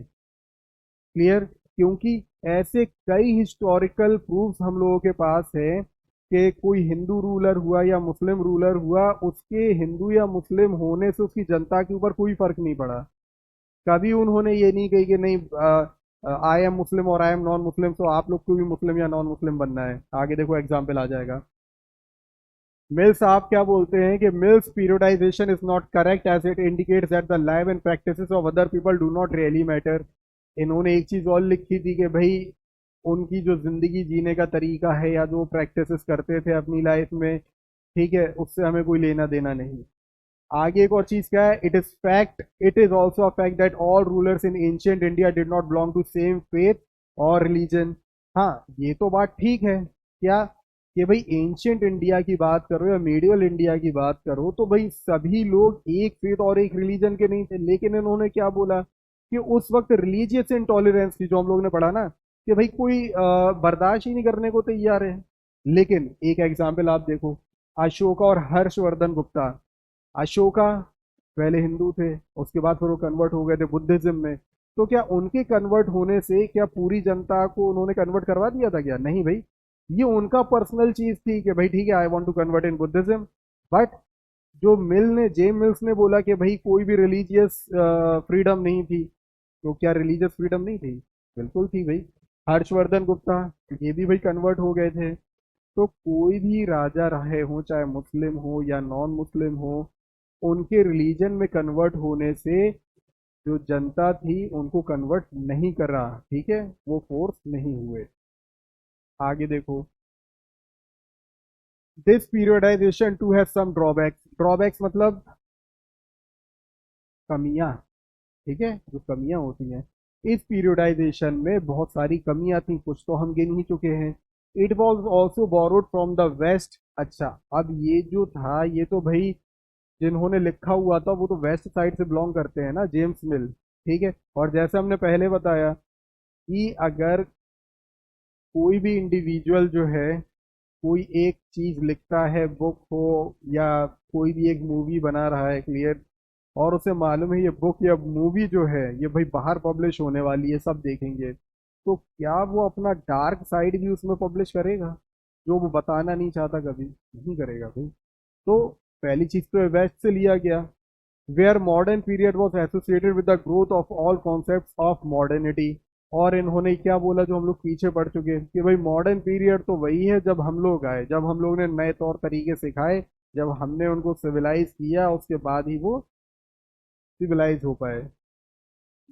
क्लियर, क्योंकि ऐसे कई हिस्टोरिकल प्रूफ्स हम लोगों के पास है कि कोई हिंदू रूलर हुआ या मुस्लिम रूलर हुआ, उसके हिंदू या मुस्लिम होने से उसकी जनता के ऊपर कोई फर्क नहीं पड़ा। कभी उन्होंने ये नहीं कही कि नहीं आई एम मुस्लिम और आई एम नॉन मुस्लिम, तो आप लोग को भी मुस्लिम या नॉन मुस्लिम बनना है। आगे देखो एग्जाम्पल आ जाएगा। मिल्स साहब क्या बोलते हैं कि Mill's periodisation is not correct as it indicates that the life and practices of other people do not really matter. इन्होंने एक चीज और लिखी थी कि भाई उनकी जो जिंदगी जीने का तरीका है या जो प्रैक्टिसेस करते थे अपनी लाइफ में, ठीक है, उससे हमें कोई लेना देना नहीं। आगे एक और चीज क्या है, it is fact, it is also a fact that all rulers in ancient India did not belong to same faith और रिलीजन। हाँ, ये तो बात ठीक है, क्या कि भाई एंशियंट इंडिया की बात करो या मीडियल इंडिया की बात करो, तो भाई सभी लोग एक फेथ और एक रिलीजन के नहीं थे। लेकिन इन्होंने क्या बोला कि उस वक्त रिलीजियस इंटॉलरेंस थी, जो हम लोग ने पढ़ा ना, कि भाई कोई बर्दाश्त ही नहीं करने को तैयार है। लेकिन एक एग्जाम्पल आप देखो, अशोका और हर्षवर्धन गुप्ता। अशोका पहले हिंदू थे, उसके बाद फिर वो कन्वर्ट हो गए थे बुद्धिज्म में। तो क्या उनके कन्वर्ट होने से क्या पूरी जनता को उन्होंने कन्वर्ट करवा दिया था, क्या नहीं भाई, ये उनका पर्सनल चीज थी कि भाई ठीक है I want to convert in Buddhism. But जो मिल ने, जेम मिल्स ने बोला कि भाई कोई भी रिलीजियस फ्रीडम नहीं थी। तो क्या रिलीजियस फ्रीडम नहीं थी, बिल्कुल थी भाई। हर्षवर्धन गुप्ता, ये भी भाई कन्वर्ट हो गए थे। तो कोई भी राजा रहे हो, चाहे मुस्लिम हो या नॉन मुस्लिम हो, उनके रिलीजन में कन्वर्ट होने से जो जनता थी उनको कन्वर्ट नहीं करा, ठीक है, वो फोर्स नहीं हुए। आगे देखो, this periodisation to have some drawbacks. Drawbacks मतलब कमियां, ठीक है, जो कमियां होती हैं। इस पीरियडाइजेशन में बहुत सारी कमियां थी, कुछ तो हम गिन ही चुके हैं। It was also borrowed from the west. अच्छा, अब ये जो था, ये तो भाई जिन्होंने लिखा हुआ था वो तो वेस्ट साइड से बिलोंग करते हैं ना, जेम्स मिल, ठीक है। और जैसे हमने पहले बताया कि अगर कोई भी इंडिविजुअल जो है कोई एक चीज लिखता है, बुक हो या कोई भी एक मूवी बना रहा है, क्लियर, और उसे मालूम है ये बुक या मूवी जो है ये भाई बाहर पब्लिश होने वाली है, सब देखेंगे, तो क्या वो अपना डार्क साइड भी उसमें पब्लिश करेगा जो वो बताना नहीं चाहता? कभी नहीं करेगा भाई। तो पहली चीज तो वेस्ट से लिया गया, where modern period was associated with the growth of all concept of modernity. और इन्होंने क्या बोला जो हम लोग पीछे पड़ चुके हैं, कि भाई मॉडर्न पीरियड तो वही है जब हम लोग आए, जब हम लोग ने नए तौर तरीके सिखाए, जब हमने उनको सिविलाइज किया, उसके बाद ही वो सिविलाइज हो पाए।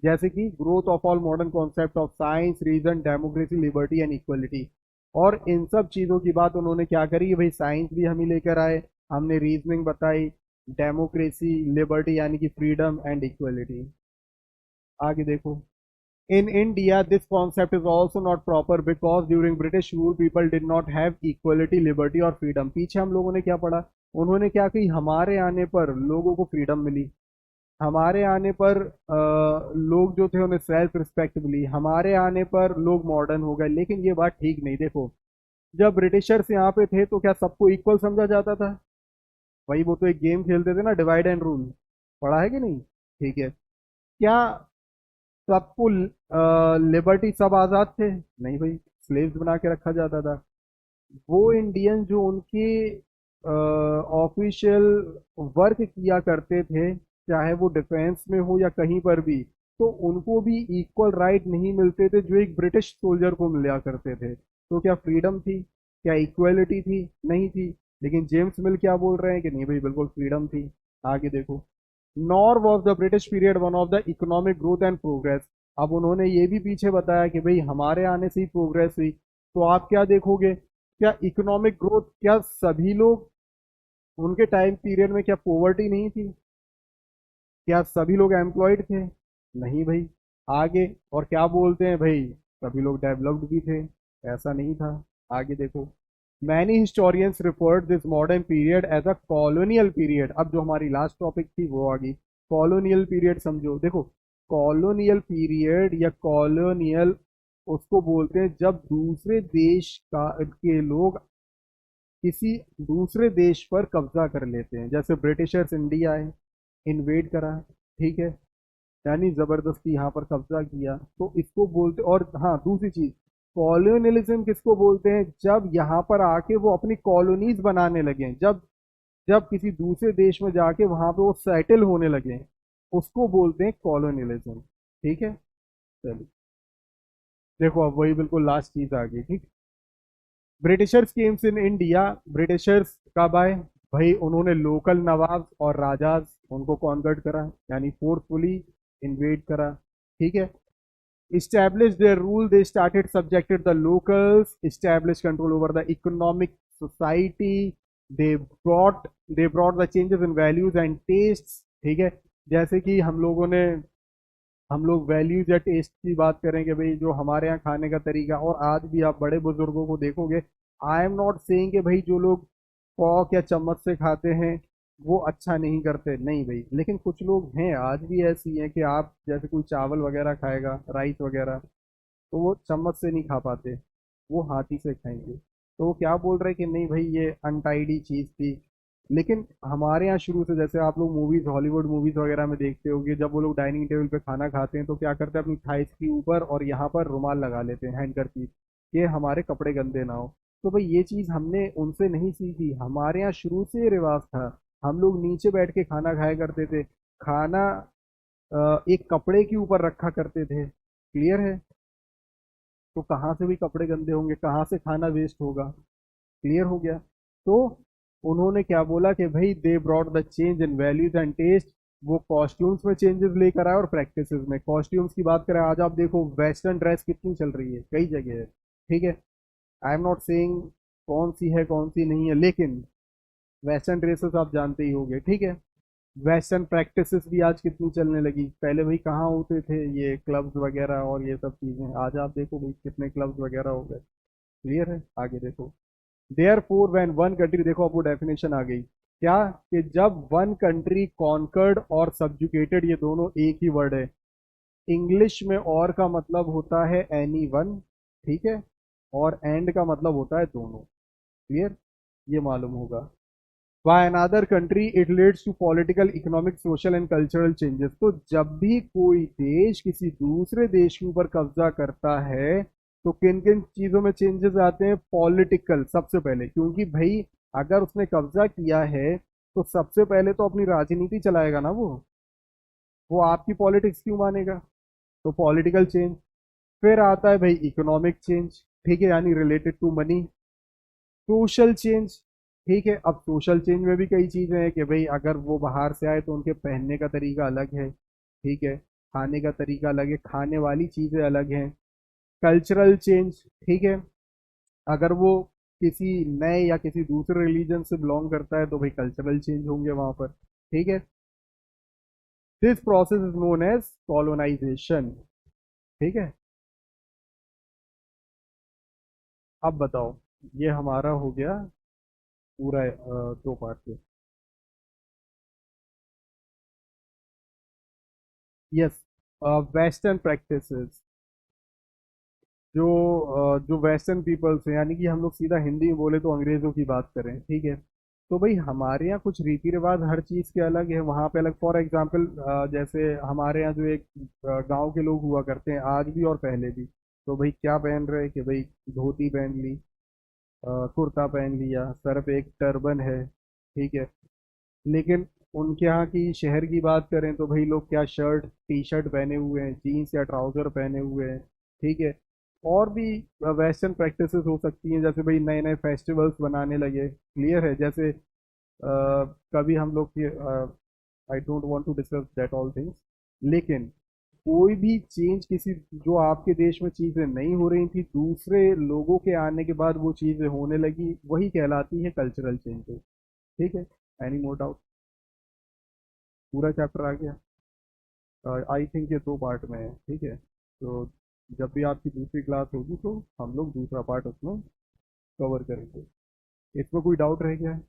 जैसे कि growth of all modern concept of science, reason, democracy, liberty and equality. और इन सब चीज़ों की बात उन्होंने क्या करी कि भाई साइंस भी हम ही लेकर आए, हमने रीजनिंग बताई, डेमोक्रेसी, लिबर्टी यानी कि फ्रीडम एंड इक्वलिटी। आगे देखो, in India this concept is also not proper because during British rule people did not have equality, liberty और फ्रीडम। पीछे हम लोगों ने क्या पढ़ा, उन्होंने क्या कही, हमारे आने पर लोगों को फ्रीडम मिली, हमारे आने पर लोग जो थे उन्हें सेल्फ रिस्पेक्ट मिली, हमारे आने पर लोग मॉडर्न हो गए। लेकिन ये बात ठीक नहीं। देखो, जब ब्रिटिशर्स यहाँ पे थे तो क्या सबको इक्वल समझा जाता था? भाई वो तो एक गेम खेलते थे ना, डिवाइड एंड रूल, पढ़ा है कि नहीं? ठीक है। क्या सबको लिबर्टी, सब आज़ाद थे? नहीं भाई, स्लेव्स बना के रखा जाता था। वो इंडियन जो उनके ऑफिशियल वर्क किया करते थे, चाहे वो डिफेंस में हो या कहीं पर भी, तो उनको भी इक्वल राइट नहीं मिलते थे जो एक ब्रिटिश सोल्जर को मिला करते थे। तो क्या फ्रीडम थी, क्या इक्वलिटी थी? नहीं थी। लेकिन जेम्स मिल क्या बोल रहे हैं कि नहीं भाई, बिल्कुल फ्रीडम थी। आगे देखो, nor was the British period one of the economic growth and progress. अब उन्होंने ये भी पीछे बताया कि भाई हमारे आने से ही प्रोग्रेस हुई। तो आप क्या देखोगे, क्या इकोनॉमिक ग्रोथ, क्या सभी लोग, उनके टाइम पीरियड में क्या पॉवर्टी नहीं थी? क्या सभी लोग एम्प्लॉयड थे? नहीं भाई। आगे, और क्या बोलते हैं भाई, सभी लोग डेवलप्ड भी थे? ऐसा नहीं था। आगे देखो, many historians referred this modern period as a colonial period. अब जो हमारी लास्ट टॉपिक थी वो आ गई, कॉलोनियल पीरियड समझो। देखो, कॉलोनियल पीरियड या कॉलोनियल उसको बोलते हैं जब दूसरे देश का के लोग किसी दूसरे देश पर कब्जा कर लेते हैं। जैसे ब्रिटिशर्स इंडिया आए, इन्वेड करा, ठीक है, यानी जबरदस्ती यहाँ पर कब्जा किया, तो इसको बोलते। और हाँ, दूसरी चीज, कॉलोनियलिज्म किसको बोलते हैं, जब यहाँ पर आके वो अपनी कॉलोनीज बनाने लगे, जब जब किसी दूसरे देश में जाके वहां पे वो सेटल होने लगे, उसको बोलते हैं कॉलोनियलिज्म। ठीक है, चलिए देखो, अब वही बिल्कुल लास्ट चीज आ गई, ठीक। Britishers Kemps in India. Britishers कब आए? भाई उन्होंने लोकल नवाब और राजाज उनको कॉन्वर्ट करा, यानी फोर्सफुली इन्वेड करा, ठीक है। established their rule, they started subjected the locals, established control over the economic society, they brought they brought the changes in values and tastes, ठीक है। जैसे कि हम लोग वैल्यूज या टेस्ट की बात करें कि भाई जो हमारे यहाँ खाने का तरीका, और आज भी आप बड़े बुजुर्गों को देखोगे, आई एम नॉट सेइंग कि भाई जो लोग फॉक या चम्मच से खाते हैं वो अच्छा नहीं करते, नहीं भाई, लेकिन कुछ लोग हैं आज भी ऐसी हैं कि आप जैसे कोई चावल वगैरह खाएगा, राइस वगैरह, तो वो चम्मच से नहीं खा पाते, वो हाथी से खाएंगे। तो वो क्या बोल रहे हैं कि नहीं भाई ये अनटाइडी चीज़ थी। लेकिन हमारे यहाँ शुरू से, जैसे आप लोग मूवीज, हॉलीवुड मूवीज वगैरह में देखते होगे, जब वो लोग डाइनिंग टेबल पे खाना खाते हैं तो क्या करते हैं, अपनी थाइस के ऊपर और यहाँ पर रुमाल लगा लेते हैं, हैंडकरचीफ, कि हमारे कपड़े गंदे ना हो। तो भाई ये चीज़ हमने उनसे नहीं सीखी, हमारे यहाँ शुरू से ये रिवाज था। हम लोग नीचे बैठ के खाना खाया करते थे, खाना एक कपड़े के ऊपर रखा करते थे, क्लियर है? तो कहाँ से भी कपड़े गंदे होंगे, कहाँ से खाना वेस्ट होगा? क्लियर हो गया। तो उन्होंने क्या बोला कि भाई they brought the change in values and taste. वो कॉस्ट्यूम्स में चेंजेस लेकर आए और प्रैक्टिसेस में। कॉस्ट्यूम्स की बात करें, आज आप देखो वेस्टर्न ड्रेस कितनी चल रही है कई जगह है, ठीक है। आई एम नॉट सेइंग कौन सी है कौन सी नहीं है, लेकिन वेस्टर्न ड्रेसेस आप जानते ही होंगे, ठीक है। वेस्टर्न प्रैक्टिसेस भी आज कितनी चलने लगी। पहले भाई कहाँ होते थे ये क्लब्स वगैरह और ये सब चीजें, आज आप देखो भाई कितने क्लब्स वगैरह हो गए। क्लियर है, आगे देखो। Therefore when one country, देखो अब वो डेफिनेशन आ गई क्या, कि जब वन कंट्री कॉन्कर्ड और सब्जुकेटेड, ये दोनों एक ही वर्ड है। इंग्लिश में और का मतलब होता है एनी वन, ठीक है, और एंड का मतलब होता है दोनों। क्लियर, ये मालूम होगा। By another country it leads to political, economic, social and cultural changes. तो जब भी कोई देश किसी दूसरे देश के ऊपर कब्जा करता है तो किन किन चीजों में चेंजेस आते हैं? पॉलिटिकल सबसे पहले, क्योंकि भाई अगर उसने कब्जा किया है तो सबसे पहले तो अपनी राजनीति चलाएगा ना वो आपकी पॉलिटिक्स क्यों मानेगा? तो पॉलिटिकल चेंज। फिर आता है भाई इकोनॉमिक चेंज, ठीक है, यानी related to money. Social change, ठीक है। अब सोशल चेंज में भी कई चीजें हैं कि भाई अगर वो बाहर से आए तो उनके पहनने का तरीका अलग है, ठीक है, खाने का तरीका अलग है, खाने वाली चीजें अलग हैं। कल्चरल चेंज, ठीक है, अगर वो किसी नए या किसी दूसरे रिलीजन से बिलोंग करता है तो भाई कल्चरल चेंज होंगे वहां पर, ठीक है। This process is known as colonisation, ठीक है। अब बताओ, ये हमारा हो गया पूरा दो पार्ट के। यस, वेस्टर्न प्रैक्टिसेस, जो वेस्टर्न पीपल्स हैं, यानी कि हम लोग सीधा हिंदी में बोले तो अंग्रेजों की बात करें, ठीक है। तो भाई हमारे यहाँ कुछ रीति रिवाज हर चीज़ के अलग है, वहाँ पे अलग। फॉर एग्जाम्पल जैसे हमारे यहाँ जो एक गांव के लोग हुआ करते हैं आज भी और पहले भी, तो भाई क्या पहन रहे कि भाई धोती पहन ली, कुर्ता पहन लिया, सर पे एक टर्बन है, ठीक है। लेकिन उनके यहाँ की शहर की बात करें तो भाई लोग क्या शर्ट टी शर्ट पहने हुए हैं, जीन्स या ट्राउजर पहने हुए हैं, ठीक है। और भी वेस्टर्न प्रैक्टिसेस हो सकती हैं, जैसे भाई नए नए फेस्टिवल्स बनाने लगे। क्लियर है, जैसे कभी हम लोग की, I don't want to discuss that all things, लेकिन कोई भी चेंज किसी, जो आपके देश में चीज़ें नहीं हो रही थी दूसरे लोगों के आने के बाद वो चीज़ें होने लगी, वही कहलाती है कल्चरल चेंजेस, ठीक है। Any more doubt? पूरा चैप्टर आ गया? आई थिंक ये दो पार्ट में है, ठीक है। तो जब भी आपकी दूसरी क्लास होगी तो हम लोग दूसरा पार्ट उसमें कवर करेंगे। इसमें कोई डाउट रह गया है?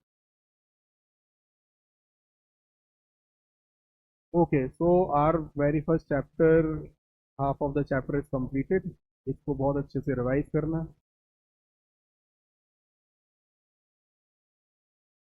Okay, so our very first chapter, half of the chapter is completed. इसको बहुत अच्छे से रिवाइज करना।